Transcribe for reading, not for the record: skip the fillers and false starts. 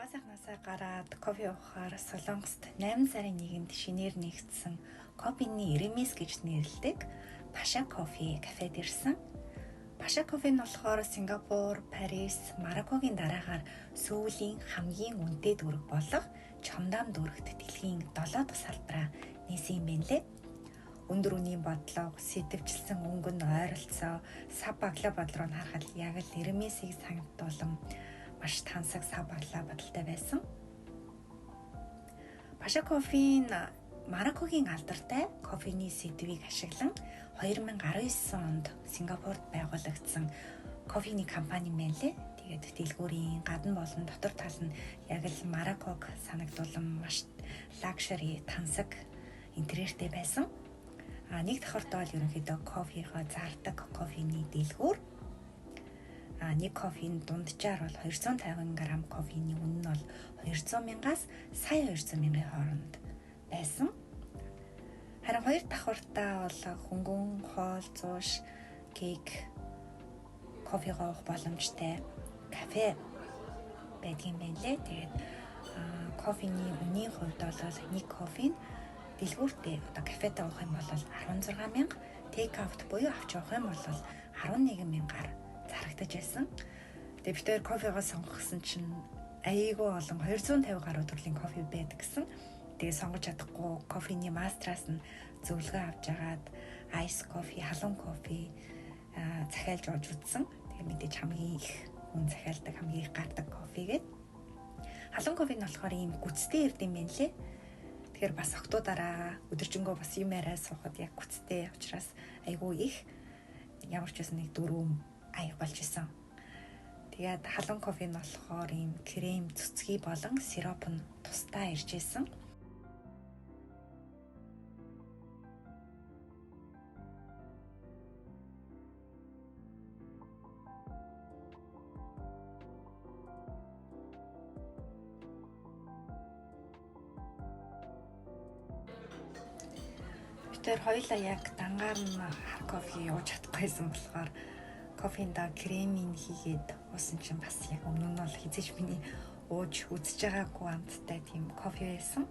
Угаасахнасаа гараад кофе уухаар Солонгост 8 сарын 1-нд шинээр нэгдсэн Кофений Иремес гэж нэрлэдэг Паша кофе кафед ирсэн. Паша кофе нь болохоор Сингапур, Парис, Мароккогийн дараагаар сүүлийн хамгийн үнэтэй дүүрэг болох Чомдам дүүрэгт дэлхийн 7 дахь салбараа нээсэн юм байна лээ. Өндөр үнийн бодлого, сэтвчилсэн өнгөн ойролцоо, сав баглаа бодлого нь харахад яг л Иремесийг санагдуулан маш тансаг сав баглаа бодолтой байсан. Паша кофеийн Мароккогийн алдартай кофений сэдвийг ашиглан 2019 онд Сингапурт байгуулагдсан кофений компани байна лээ. Тэгээд дэлгүүрийн гадна болон дотор тал нь яг л Марокког санагдуулан маш лакшери, тансаг интерьертэй байсан. Нэг давхарт бол ерөнхийдөө кофегаа зардаг кофений дэлгүүр. Нэг кофеийн дунджаар бол 250 г кофений үнэ нь бол 200,000-аас сая 200,000-ийн хооронд байсан. Харин хоёр давхартаа бол хөнгөн, хоол, зууш, кейк, кофегаа уух боломжтой кафе байдгийн байна лээ. Тэгээд кофений үнийн хувьд бол нэг кофег дэлгүүртээ одоо кафедаа уух юм бол 16,000, тейк аут буюу авч явах юм бол 11,000-аар зарагдаж байсан. Тэгээд бид хоёр кофегоо сонгосон чинь айгүй олон 250 гаруй төрлийн кофе байдаг гэсэн. Тэгээд сонгож чадахгүй кофений мастераас нь зөвлөгөө авч агаад айс кофе, халуун кофе захиалж ууж үзсэн. Тэгээд мэдээж хамгийн их хүн захиалдаг, хамгийн их гардаг кофегээд. Халуун кофе нь болохоор ийм гүцтэй ирд юм байна лээ. Тэгэхээр бас октоудаараа өдөржингөө бас юм яриа суухад яг гүцтэй учраас айгүй их ямар ч байсан нэг 4 аяг болж исэн. Тэгээд халуун кофе нь болохоор ийм крем, цэцгий болон сироп нь тусдаа ирж исэн. Тэр хоёлаа яг дангаар нь кофе ууж чадахгүйсэн болохоор кофенда кремийн хийгээд уусан чинь бас яг өмнө нь бол хизээч миний ууж үзэж байгаагүй амттай тийм кофе байсан.